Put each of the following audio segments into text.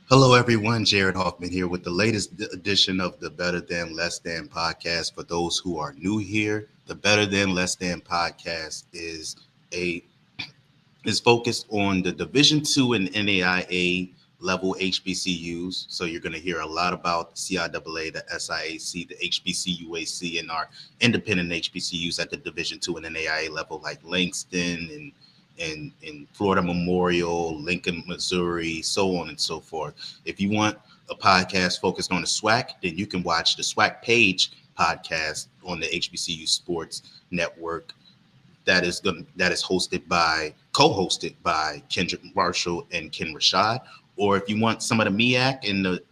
Hello, everyone. Jarrett Hoffman here with the latest edition of the Better Than Less Than podcast. For those who are new here, the Better Than Less Than podcast a is focused on the Division Two and NAIA level HBCUs. So you're going to hear a lot about the CIAA, the SIAC, the HBCUAC, and our independent HBCUs at the Division Two and NAIA level, like Langston and Florida Memorial, Lincoln, Missouri, so on and so forth. If you want a podcast focused on the SWAC, then you can watch the SWAC page podcast on the HBCU Sports Network that is co-hosted by Kendrick Marshall and Ken Rashad. Or if you want some of the MEAC in the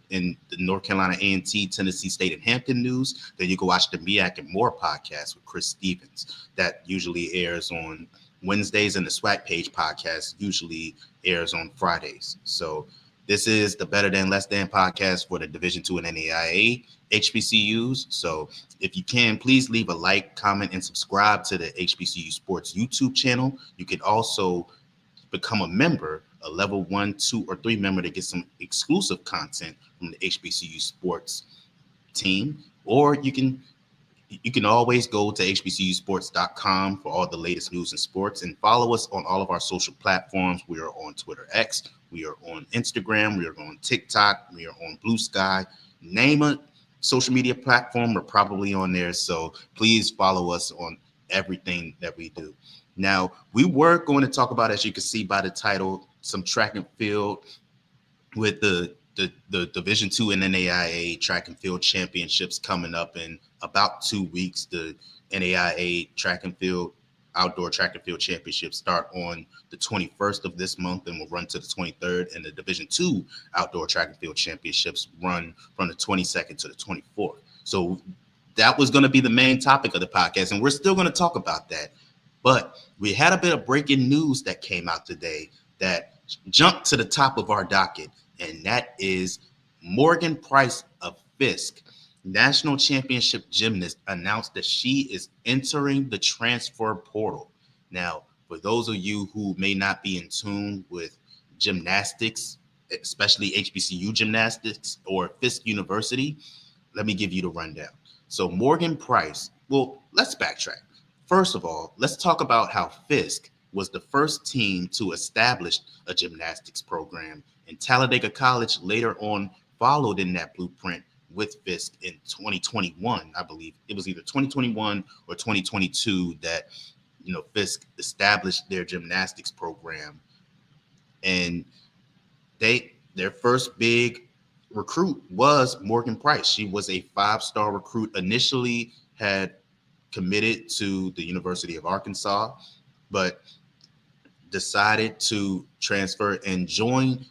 North Carolina A&T, Tennessee State, and Hampton news, then you can watch the MEAC and More podcast with Chris Stevens. That usually airs on Wednesdays, and the SWAC page podcast usually airs on Fridays. So this is the Better Than Less Than podcast for the Division II and NAIA HBCUs. So if you can, please leave a like, comment, and subscribe to the HBCU Sports YouTube channel. You can also become a member, a level 1, 2, or 3 member to get some exclusive content from the HBCU Sports team. Or you can always go to hbcusports.com for all the latest news and sports, and follow us on all of our social platforms. We are on Twitter X, we are on Instagram, we are on TikTok, we are on Blue Sky. Name a social media platform, we're probably on there. So please follow us on everything that we do. Now, we were going to talk about, as you can see by the title, some track and field with the Division II and NAIA track and field championships coming up in about 2 weeks. The NAIA track and field outdoor track and field championships start on the 21st of this month and will run to the 23rd. And the Division II outdoor track and field championships run from the 22nd to the 24th. So that was going to be the main topic of the podcast, and we're still going to talk about that. But we had a bit of breaking news that came out today that jumped to the top of our docket, and that is Morgan Price of Fisk, national championship gymnast, announced that she is entering the transfer portal. Now, for those of you who may not be in tune with gymnastics, especially HBCU gymnastics or Fisk University, let me give you the rundown. So Morgan Price, well, let's backtrack. First of all, let's talk about how Fisk was the first team to establish a gymnastics program, and Talladega College later on followed in that blueprint with Fisk in 2021. I believe it was either 2021 or 2022 that Fisk established their gymnastics program, and their first big recruit was Morgan Price. She was a 5-star recruit, initially had committed to the University of Arkansas, but decided to transfer and join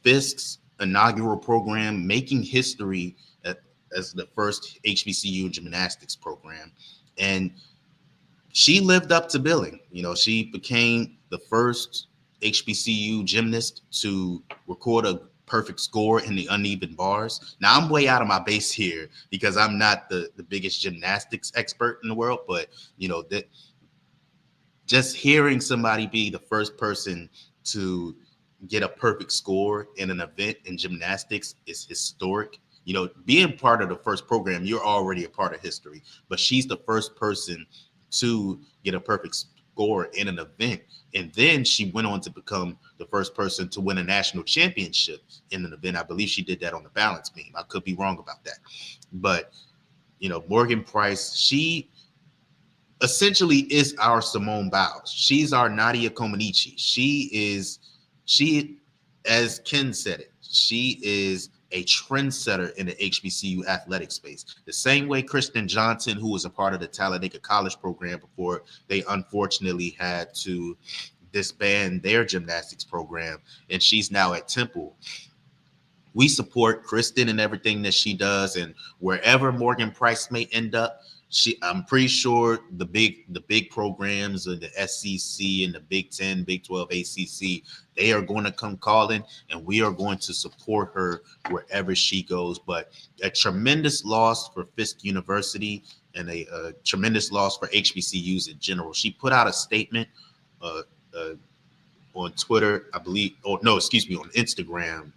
Fisk's inaugural program, making history as the first HBCU gymnastics program. And she lived up to billing. She became the first HBCU gymnast to record a perfect score in the uneven bars. Now, I'm way out of my base here because I'm not the biggest gymnastics expert in the world, but that just hearing somebody be the first person to get a perfect score in an event in gymnastics is historic. Being part of the first program, you're already a part of history, but she's the first person to get a perfect score in an event. And then she went on to become the first person to win a national championship in an event. I believe she did that on the balance beam. I could be wrong about that. But, Morgan Price, she essentially is our Simone Biles. She's our Nadia Comaneci. She, as Ken said it, she is a trendsetter in the HBCU athletic space. The same way Kristen Johnson, who was a part of the Talladega College program before they unfortunately had to disband their gymnastics program, and she's now at Temple. We support Kristen and everything that she does, and wherever Morgan Price may end up, I'm pretty sure the big programs of the SEC and the Big 10, Big 12, ACC, they are going to come calling, and we are going to support her wherever she goes. But a tremendous loss for Fisk University and a tremendous loss for HBCUs in general. She put out a statement on Twitter, I believe, on Instagram,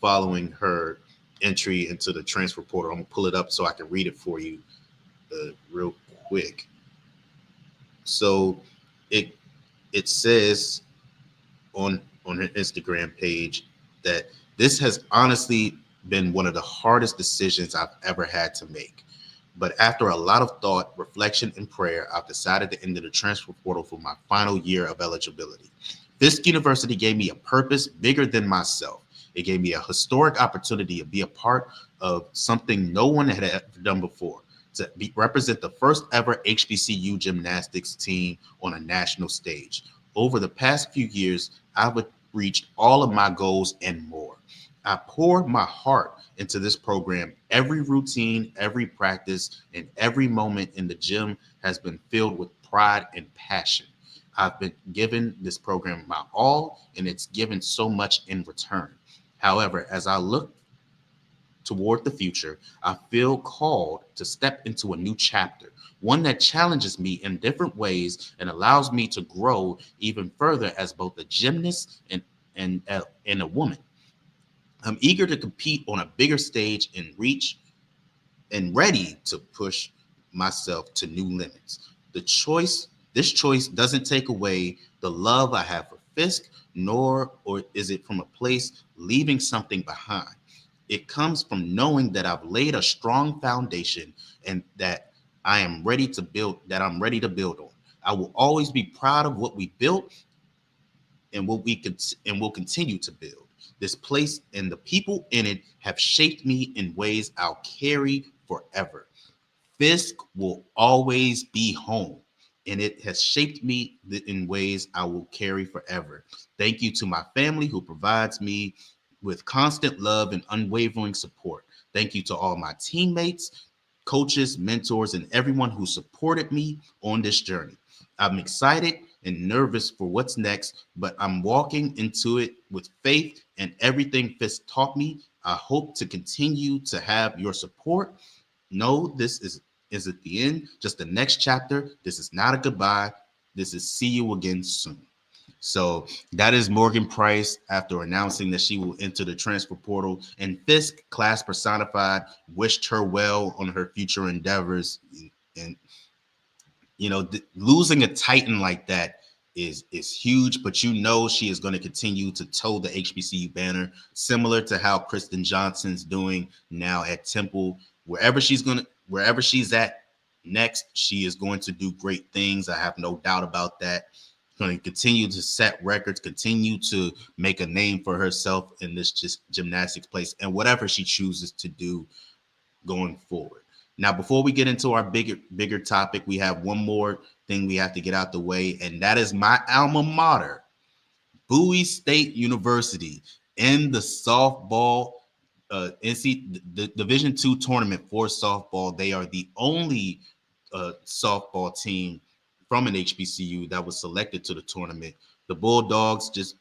following her entry into the transfer portal. I'm gonna pull it up so I can read it for you real quick. So it it says on her Instagram page that this has honestly been one of the hardest decisions I've ever had to make. But after a lot of thought, reflection, and prayer, I've decided to enter the transfer portal for my final year of eligibility. Fisk University gave me a purpose bigger than myself. It gave me a historic opportunity to be a part of something no one had ever done before, to represent the first ever HBCU gymnastics team on a national stage. Over the past few years, I've reached all of my goals and more. I poured my heart into this program. Every routine, every practice, and every moment in the gym has been filled with pride and passion. I've been given this program my all, and it's given so much in return. However, as I look toward the future, I feel called to step into a new chapter, one that challenges me in different ways and allows me to grow even further as both a gymnast and a woman. I'm eager to compete on a bigger stage and reach and ready to push myself to new limits. This choice doesn't take away the love I have for Fisk, nor or is it from a place leaving something behind. It comes from knowing that I've laid a strong foundation and that I'm ready to build on. I will always be proud of what we built and what we could and will continue to build. This place and the people in it have shaped me in ways I'll carry forever. Fisk will always be home, and it has shaped me in ways I will carry forever. Thank you to my family who provides me with constant love and unwavering support. Thank you to all my teammates, coaches, mentors, and everyone who supported me on this journey. I'm excited and nervous for what's next, but I'm walking into it with faith and everything Fisk taught me. I hope to continue to have your support. No, this isn't the end, just the next chapter. This is not a goodbye. This is see you again soon. So that is Morgan Price after announcing that she will enter the transfer portal. And Fisk, class personified, wished her well on her future endeavors. And losing a Titan like that is huge, but she is going to continue to toe the HBCU banner, similar to how Kristen Johnson's doing now at Temple. Wherever she's at next, she is going to do great things. I have no doubt about that. Going to continue to set records, continue to make a name for herself in this gymnastics place, and whatever she chooses to do going forward. Now, before we get into our bigger topic, we have one more thing we have to get out the way, and that is my alma mater, Bowie State University, in the softball the Division II tournament for softball. They are the only softball team from an HBCU that was selected to the tournament. The Bulldogs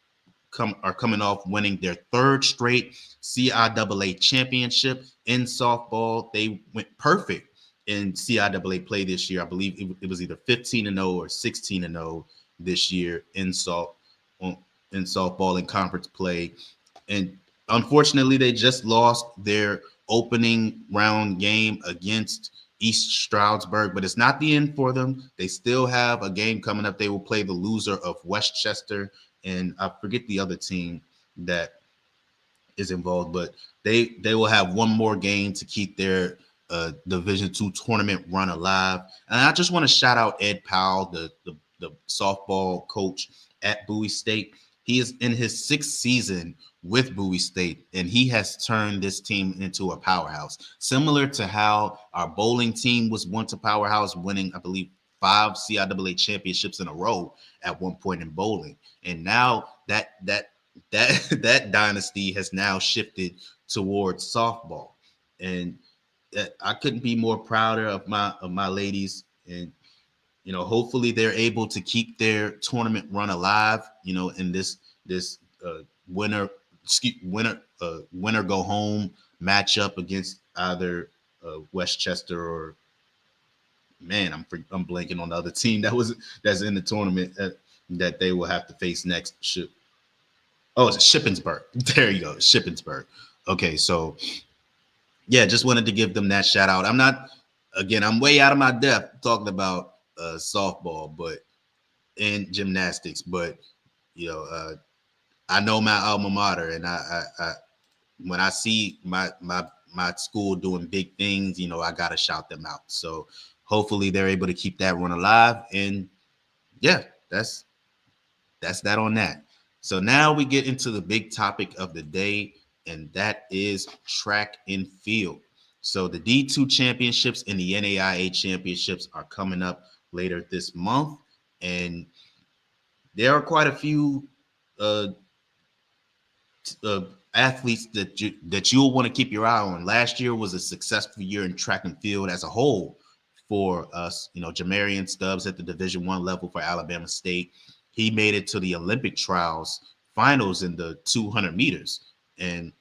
are coming off winning their third straight CIAA championship in softball. They went perfect in CIAA play this year. I believe it was either 15-0 or 16-0 this year in softball in conference play. And unfortunately, they just lost their opening round game against East Stroudsburg, but it's not the end for them. They still have a game coming up. They will play the loser of Westchester, and I forget the other team that is involved, but they will have one more game to keep their Division II tournament run alive. And I just want to shout out Ed Powell, the softball coach at Bowie State. He is in his sixth season with Bowie State, and he has turned this team into a powerhouse, similar to how our bowling team was once a powerhouse, winning, I believe, 5 CIAA championships in a row at one point in bowling. And now that dynasty has now shifted towards softball. And I couldn't be more prouder of my ladies. And hopefully they're able to keep their tournament run alive, in this winner go home matchup against either Westchester or, man, I'm blanking on the other team that's in the tournament that they will have to face next. Oh, it's Shippensburg. There you go, Shippensburg. Okay, so yeah, just wanted to give them that shout out. I'm not, again, I'm way out of my depth talking about softball, but and gymnastics, but you know, I know my alma mater, and I when I see my school doing big things, you know, I gotta shout them out. So hopefully they're able to keep that run alive. And yeah, that's that on that. So now we get into the big topic of the day, and that is track and field. So the D2 championships and the NAIA championships are coming up later this month, and there are quite a few uh, uh, athletes that you'll want to keep your eye on. Last year was a successful year in track and field as a whole for us. You know, Jamarian Stubbs at the Division I level for Alabama State. He made it to the Olympic trials finals in the 200 meters, and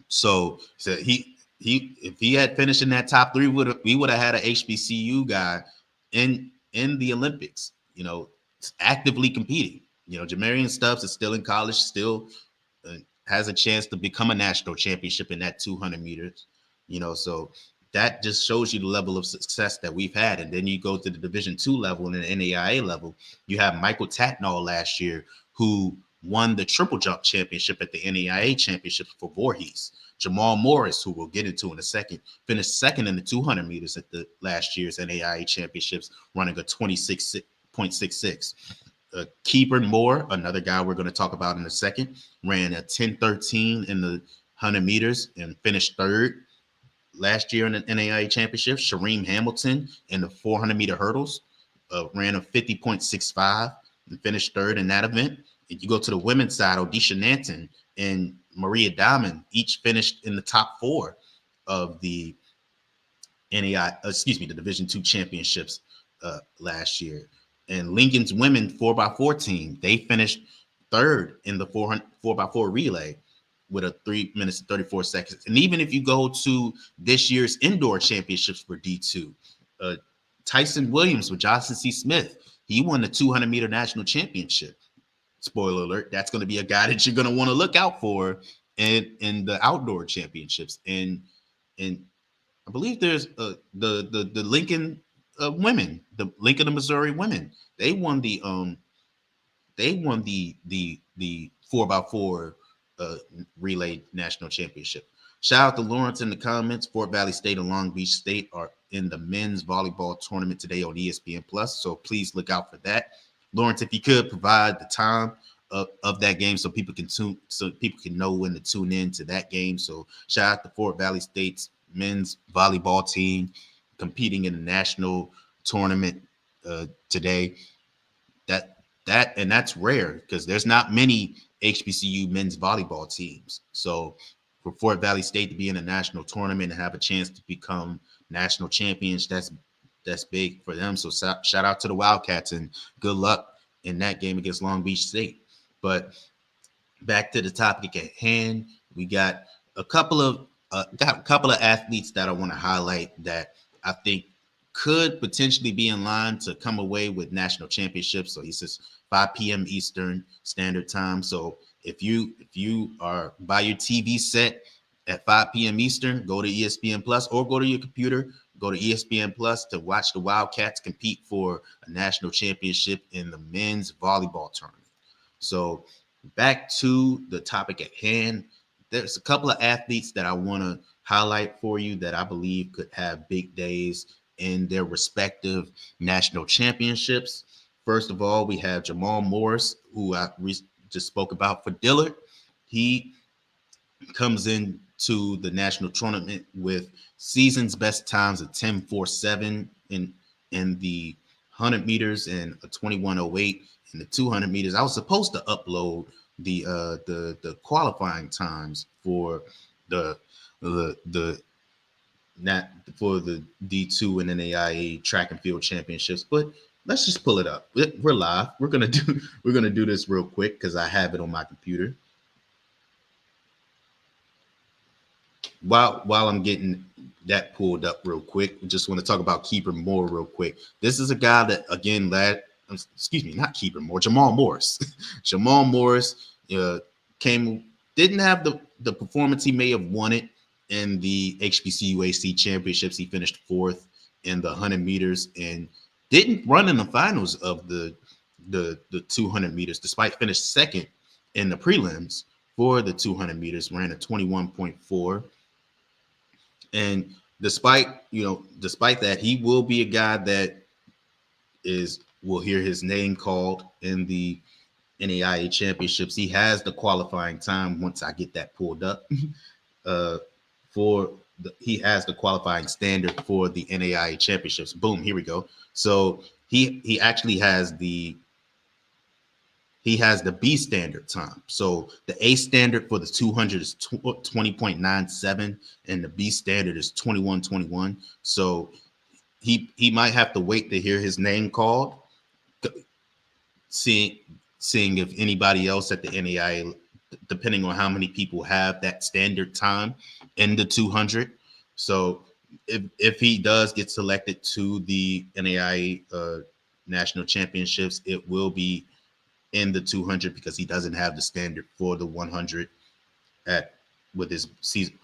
so he if he had finished in that top three, we would have had an HBCU guy in the Olympics. You know, actively competing. You know, Jamarian Stubbs is still in college, still has a chance to become a national championship in that 200 meters. You know, so that just shows you the level of success that we've had. And then you go to the Division II level and the NAIA level. You have Michael Tatnall last year, who won the triple jump championship at the NAIA championship for Voorhees. Jamal Morris, who we'll get into in a second, finished second in the 200 meters at the last year's NAIA championships, running a 26.66. Keeper Moore, another guy we're going to talk about in a second, ran a 10:13 in the 100 meters and finished third last year in the NAIA championship. Shareem Hamilton in the 400-meter hurdles ran a 50.65 and finished third in that event. If you go to the women's side, Odisha Nanton and Maria Diamond each finished in the top four of the the Division II championships last year. And Lincoln's women 4x4 team, they finished third in the 4x4 relay with a 3 minutes and 34 seconds. And even if you go to this year's indoor championships for D2, Tyson Williams with Johnson C. Smith, he won the 200-meter national championship. Spoiler alert, that's going to be a guy that you're going to want to look out for in the outdoor championships. And I believe there's the Lincoln women, the Lincoln, Missouri women. They won the 4x4 relay national championship. Shout out to Lawrence in the comments. Fort Valley State and Long Beach State are in the men's volleyball tournament today on ESPN Plus. So please look out for that. Lawrence, if you could provide the time of that game so people can know when to tune in to that game. So shout out to Fort Valley State's men's volleyball team competing in the national tournament today. That's rare because there's not many HBCU men's volleyball teams. So for Fort Valley State to be in a national tournament and have a chance to become national champions, that's big for them. So shout out to the Wildcats and good luck in that game against Long Beach State. But back to the topic at hand, we got a couple of athletes that I want to highlight that I think could potentially be in line to come away with national championships. So he says 5 p.m. Eastern Standard Time. So if you are by your TV set at 5 p.m. Eastern, go to ESPN Plus or go to your computer, go to ESPN Plus to watch the Wildcats compete for a national championship in the men's volleyball tournament. So back to the topic at hand. There's a couple of athletes that I want to highlight for you that I believe could have big days in their respective national championships. First of all, we have Jamal Morris, who I just spoke about for Dillard. He comes into the national tournament with season's best times of 10:47 in the 100 meters and a 21:08 in the 200 meters. I was supposed to upload the qualifying times for the D2 and NAIA track and field championships, but let's just pull it up. We're live. We're gonna do this real quick because I have it on my computer. While I'm getting that pulled up real quick, we just want to talk about Keeper Moore real quick. This is a guy that, again, Jamal Morris. Jamal Morris Uh, came didn't have the performance he may have wanted in the HBCU AC championships. He finished fourth in the 100 meters and didn't run in the finals of the 200 meters, despite finished second in the prelims for the 200 meters. Ran a 21.4, and despite that, he will be a guy that is will hear his name called in the NAIA championships. He has the qualifying time once I get that pulled up. uh, he has the qualifying standard for the NAIA championships. Boom, here we go. So he actually has the B standard time. So the A standard for the 200 is 20.97 and the B standard is 21.21. So he might have to wait to hear his name called, seeing seeing if anybody else at the NAIA, depending on how many people have that standard time in the 200. So if he does get selected to the NAIA national championships, it will be in the 200 because he doesn't have the standard for the 100 at with his season.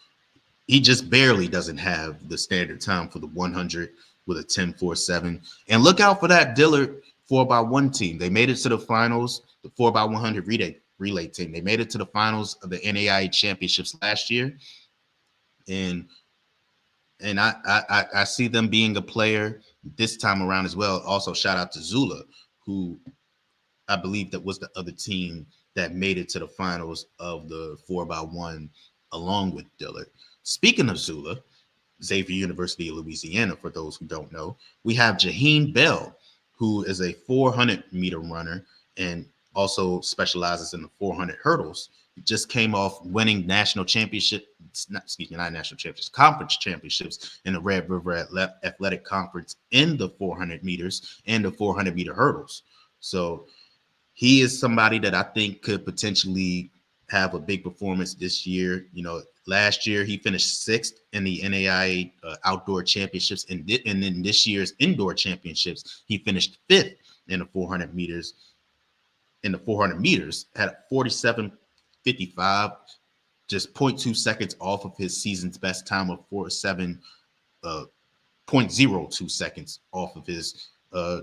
He just barely doesn't have the standard time for the 100 with a 10.47. And look out for that Dillard 4x1 team. They made it to the finals, the 4x100 relay team. They made it to the finals of the NAIA championships last year. And I see them being a player this time around as well. Also, shout out to Zula, who I believe that was the other team that made it to the finals of the 4x1 along with Dillard. Speaking of Zula, Xavier University of Louisiana, for those who don't know, we have Jaheen Bell, who is a 400-meter runner and also specializes in the 400 hurdles. He just came off winning national championship, not national championships, conference championships in the Red River Athletic Conference in the 400 meters and the 400-meter hurdles. So he is somebody that I think could potentially have a big performance this year. Last year he finished sixth in the NAIA outdoor championships, and then this year's indoor championships he finished fifth in the 400 meters. In the 400 meters, had a 47.55, just 0.2 seconds off of his season's best time of 47, 0.02 seconds off of his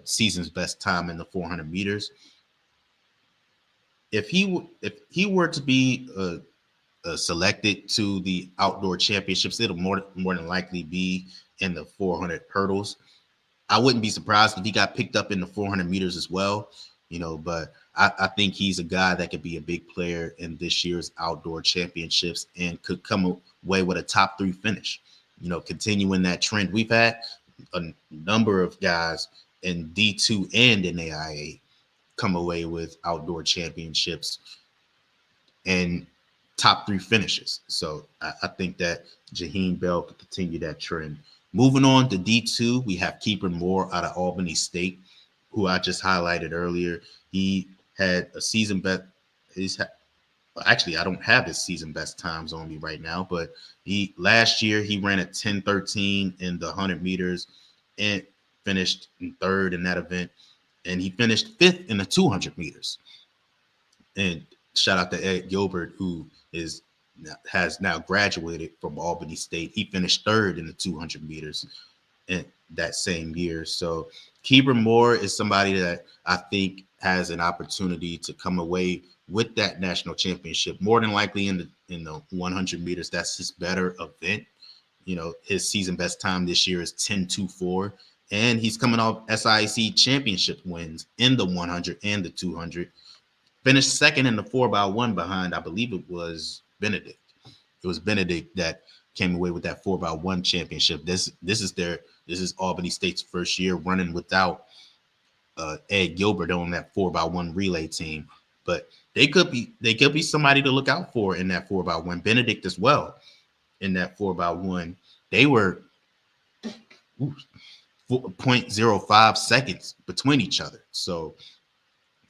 season's best time in the 400 meters. If he were to be selected to the outdoor championships, it'll more than likely be in the 400 hurdles. I wouldn't be surprised if he got picked up in the 400 meters as well, but I think he's a guy that could be a big player in this year's outdoor championships and could come away with a top 3 finish, continuing that trend. We've had a number of guys in D2 and in NAIA come away with outdoor championships and top 3 finishes. So I think that Jaheen Bell could continue that trend. Moving on to D2, we have Keeper Moore out of Albany State, who I just highlighted earlier. He had a season best. Actually, I don't have his season best times on me right now, but last year he ran at 10:13 in the 100 meters and finished in third in that event. And he finished fifth in the 200 meters. And shout out to Ed Gilbert, who has now graduated from Albany State. He finished third in the 200 meters in that same year. So Keeper Moore is somebody that I think has an opportunity to come away with that national championship. More than likely in the 100 meters, that's his better event. His season best time this year is 10.24. And he's coming off SIC championship wins in the 100 and the 200. Finished second in the 4x1 behind, I believe it was Benedict. It was Benedict that came away with that 4x1 championship. This is Albany State's first year running without Ed Gilbert on that 4x1 relay team. But they could be somebody to look out for in that 4x1. Benedict as well in that 4x1. They were 0.05 seconds between each other. So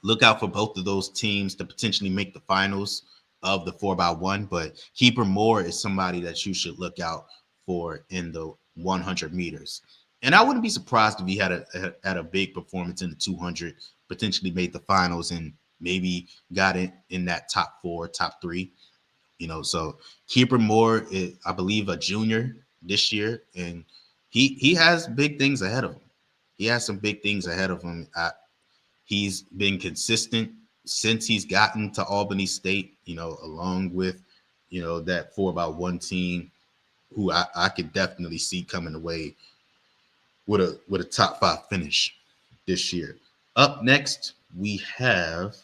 look out for both of those teams to potentially make the finals of the 4x1. But Keeper Moore is somebody that you should look out for in the 100 meters. And I wouldn't be surprised if he had a big performance in the 200, potentially made the finals and maybe got in that top 4, top 3. So Keeper Moore is, I believe, a junior this year, and he has big things ahead of him. He has some big things ahead of him. He's been consistent since he's gotten to Albany State, along with, that 4x1 team who I could definitely see coming away with a top 5 finish this year. Up next, we have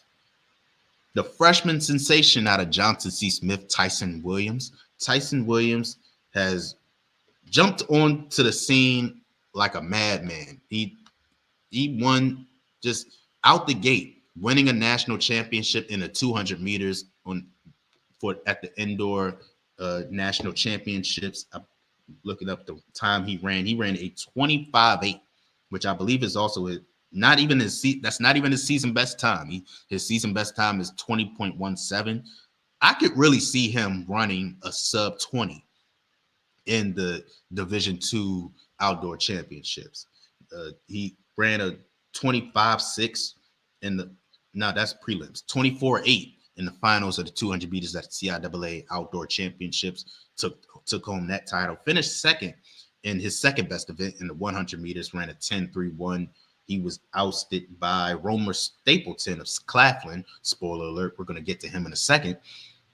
the freshman sensation out of Johnson C. Smith, Tyson Williams. Tyson Williams has jumped onto the scene like a madman. He won just out the gate, winning a national championship in the 200 meters at the indoor national championships. I'm looking up the time he ran. He ran a 25.8, which I believe is also not even that's not even his season best time. His season best time is 20.17. I could really see him running a sub 20 in the Division II outdoor championships. He ran a 25.6 in the that's prelims, 24.8 in the finals of the 200 meters at the CIAA outdoor championships. Took home that title. Finished second in his second best event in the 100 meters. Ran a 10.31. He was ousted by Romer Stapleton of Claflin. Spoiler alert, we're going to get to him in a second.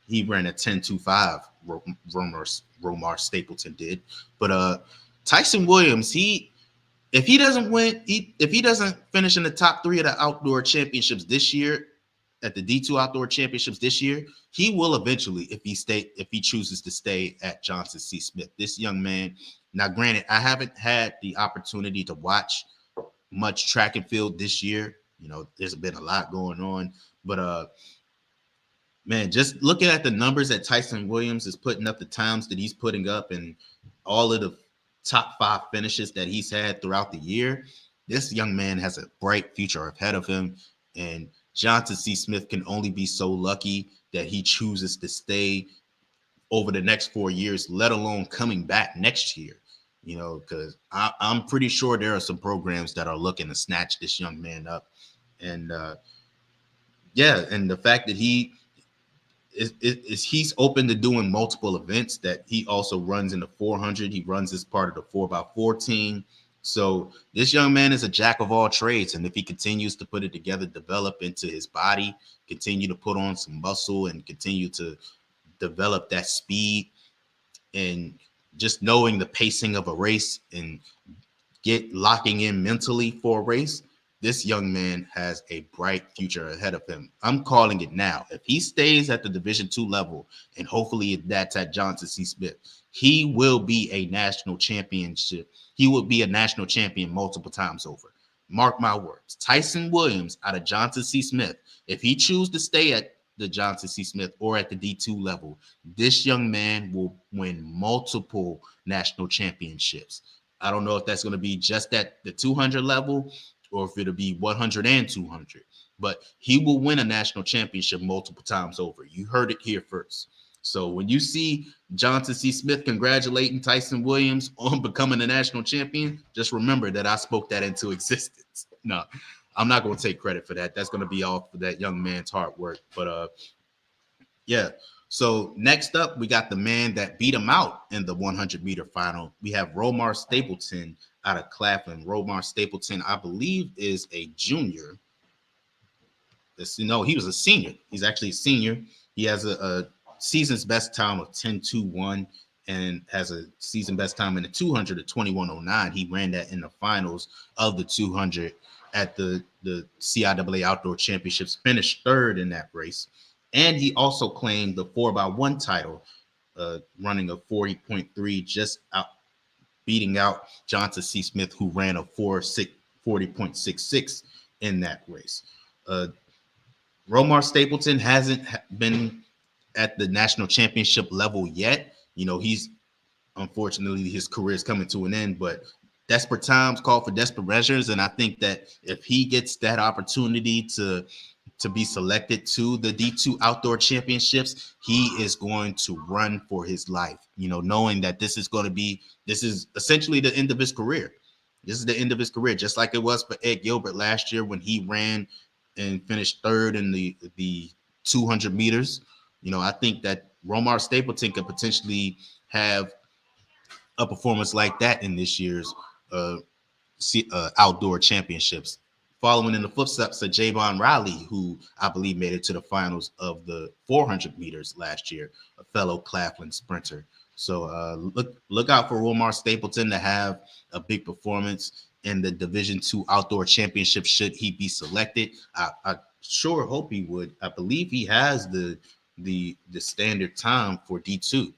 He ran a 10.25. Romer Stapleton did. But Tyson Williams, if he doesn't finish in the top 3 of the outdoor championships this year, at the D2 outdoor championships this year, he will eventually, if he chooses to stay at Johnson C. Smith. This young man, now granted, I haven't had the opportunity to watch much track and field this year. There's been a lot going on, but man, just looking at the numbers that Tyson Williams is putting up, the times that he's putting up, and all of the top 5 finishes that he's had throughout the year, this young man has a bright future ahead of him. And Johnson C. Smith can only be so lucky that he chooses to stay over the next 4 years, let alone coming back next year. Because I'm pretty sure there are some programs that are looking to snatch this young man up. And and the fact that he's open to doing multiple events, that he also runs in the 400. He runs as part of the 4x4 team. So this young man is a jack of all trades. And if he continues to put it together, develop into his body, continue to put on some muscle, and continue to develop that speed, and just knowing the pacing of a race and locking in mentally for a race, this young man has a bright future ahead of him. I'm calling it now. If he stays at the Division II level, and hopefully that's at Johnson C. Smith, he will be a national championship. He will be a national champion multiple times over. Mark my words. Tyson Williams out of Johnson C. Smith, if he chooses to stay at the Johnson C. Smith or at the D2 level, this young man will win multiple national championships. I don't know if that's going to be just at the 200 level or if it'll be 100 and 200, but he will win a national championship multiple times over. You heard it here first. So when you see Johnson C. Smith congratulating Tyson Williams on becoming a national champion, just remember that I spoke that into existence. No, I'm not going to take credit for that. That's going to be all for that young man's hard work. But so next up, we got the man that beat him out in the 100-meter final. We have Romer Stapleton out of Claflin. Romer Stapleton, I believe, is a junior. No, he was a senior. He's actually a senior. He has a season's best time of 10.21 and has a season best time in the 200 at 21.09. He ran that in the finals of the 200 at the CIAA Outdoor Championships, finished third in that race. And he also claimed the 4x1 title, running a 40.3, just beating out Johnson C. Smith, who ran a 40.66 in that race. Romer Stapleton hasn't been at the national championship level yet. He's unfortunately, his career is coming to an end, but desperate times call for desperate measures. And I think that if he gets that opportunity to be selected to the D2 outdoor championships, he is going to run for his life, knowing that this is essentially the end of his career. This is the end of his career, just like it was for Ed Gilbert last year when he ran and finished third in the 200 meters. I think that Romar Stapleton could potentially have a performance like that in this year's uh, outdoor championships. Following in the footsteps of Javon Riley, who I believe made it to the finals of the 400 meters last year, a fellow Claflin sprinter. So look out for Romar Stapleton to have a big performance in the Division II outdoor championship should he be selected. I sure hope he would. I believe he has the standard time for D2.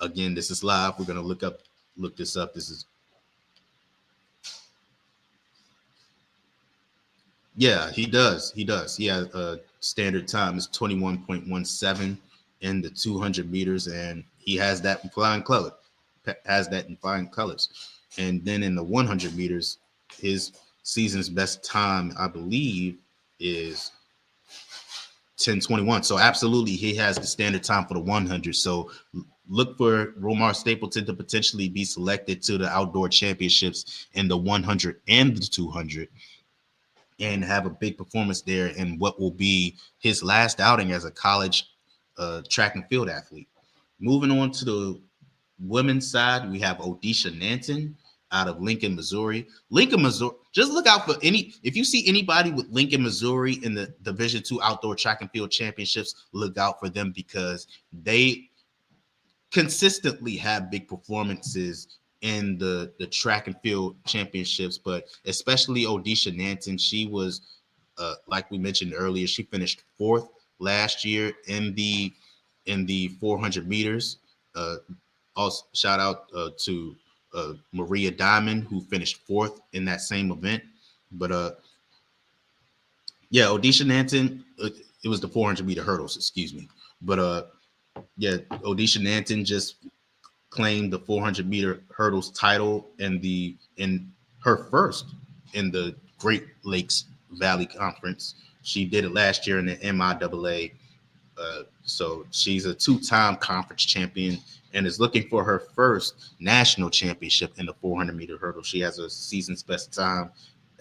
Again, this is live. We're gonna look this up. This is Yeah, he does. He does. He has a standard time is 21.17 in the 200 meters, and he has that in flying color. Has that in flying colors. And then in the 100 meters, his season's best time, I believe, is 10:21. So absolutely, he has the standard time for the 100. So look for Romar Stapleton to potentially be selected to the outdoor championships in the 100 and the 200 and have a big performance there in what will be his last outing as a college track and field athlete. Moving on to the women's side, we have Odisha Nanton out of Lincoln, Missouri. Lincoln, Missouri. Just look out for if you see anybody with Lincoln, Missouri in the Division II outdoor track and field championships, look out for them because they consistently have big performances in the track and field championships, but especially Odisha Nanton. She was, like we mentioned earlier, she finished fourth last year in the 400 meters. Also, shout out to Maria Diamond, who finished fourth in that same event. But yeah, Odisha Nanton, it was the 400 meter hurdles, excuse me. But yeah, Odisha Nanton just claimed the 400 meter hurdles title in her first in the Great Lakes Valley Conference. She did it last year in the MIAA. So she's a two-time conference champion and is looking for her first national championship in the 400 meter hurdle. She has a season's best time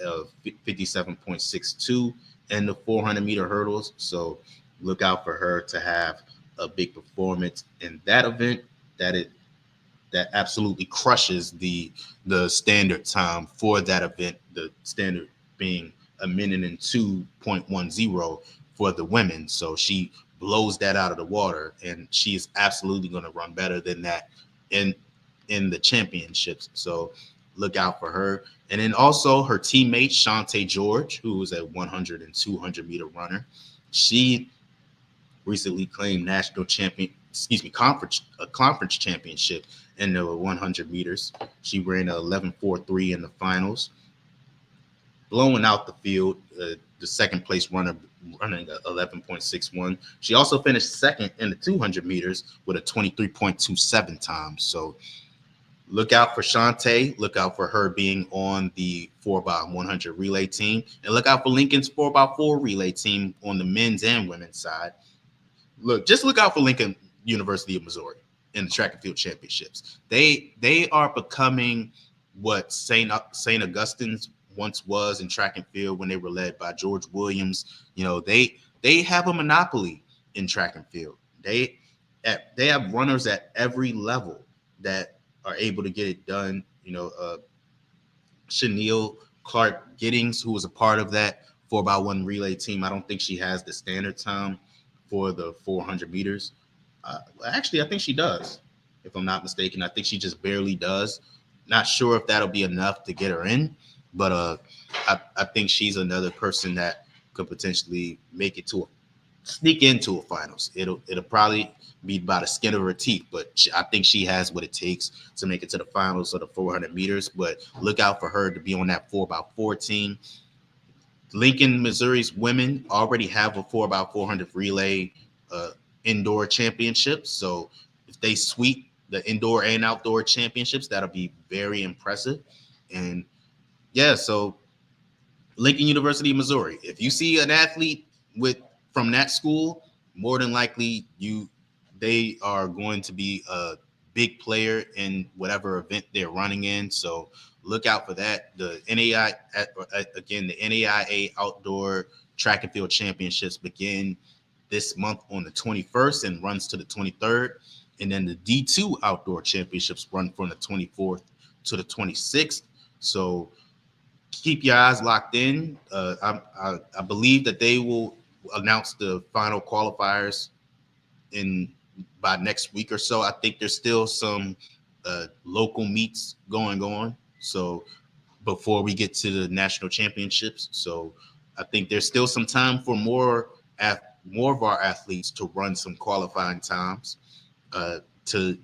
of 57.62 in the 400 meter hurdles. So look out for her to have a big performance in that event. That absolutely crushes the standard time for that event. The standard being a minute and 2.10 for the women. So she blows that out of the water, and she is absolutely going to run better than that in the championships. So look out for her. And then also her teammate Shantae George, who was a 100 and 200 meter runner. She recently claimed national champion, conference championship in the 100 meters. She ran a 11.43 in the finals, blowing out the field. The second place runner running 11.61. She also finished second in the 200 meters with a 23.27 time. So look out for Shantae. Look out for her being on the 4x100 relay team. And look out for Lincoln's 4x4 relay team on the men's and women's side. Just look out for Lincoln University of Missouri in the track and field championships. They are becoming what St. Augustine's once was in track and field when they were led by George Williams. They have a monopoly in track and field. They have runners at every level that are able to get it done. Chanel Clark Giddings, who was a part of that 4x1 relay team. I don't think she has the standard time for the 400 meters. Actually, I think she does, if I'm not mistaken. I think she just barely does. Not sure if that'll be enough to get her in, but I think she's another person that could potentially make it sneak into a finals. It'll probably be by the skin of her teeth, but I think she has what it takes to make it to the finals of the 400 meters. But look out for her to be on that 4x4 team. Lincoln, Missouri's women already have a 4x400 relay indoor championship. So if they sweep the indoor and outdoor championships, that'll be very impressive. And yeah, so Lincoln University, Missouri. If you see an athlete from that school, more than likely they are going to be a big player in whatever event they're running in. So look out for that. The again, the NAIA Outdoor Track and Field Championships begin this month on the 21st and runs to the 23rd. And then the D2 Outdoor Championships run from the 24th to the 26th. So keep your eyes locked in. I believe that they will announce the final qualifiers in by next week or so. I think there's still some local meets going on. So before we get to the national championships, so I think there's still some time for more of our athletes to run some qualifying times to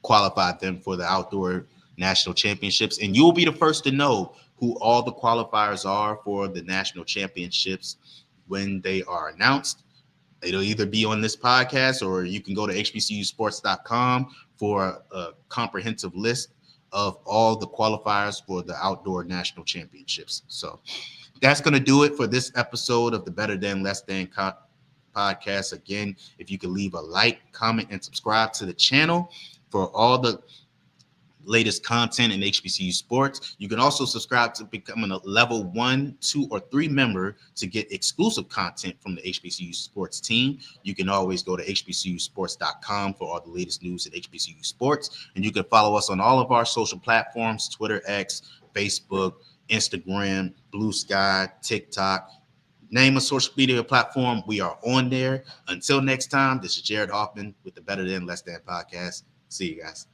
qualify them for the outdoor national championships. And you'll be the first to know who all the qualifiers are for the national championships when they are announced. It'll either be on this podcast or you can go to hbcusports.com for a comprehensive list of all the qualifiers for the outdoor national championships. So that's going to do it for this episode of the Better Than Less Than podcast. Again, if you could leave a like, comment, and subscribe to the channel for all the latest content in HBCU sports. You can also subscribe to becoming a level 1, 2, or 3 member to get exclusive content from the HBCU sports team. You can always go to hbcusports.com for all the latest news at HBCU sports. And you can follow us on all of our social platforms, Twitter, X, Facebook, Instagram, Blue Sky, TikTok. Name a social media platform, we are on there. Until next time, this is Jarrett Hoffman with the Better Than Less Than podcast. See you guys.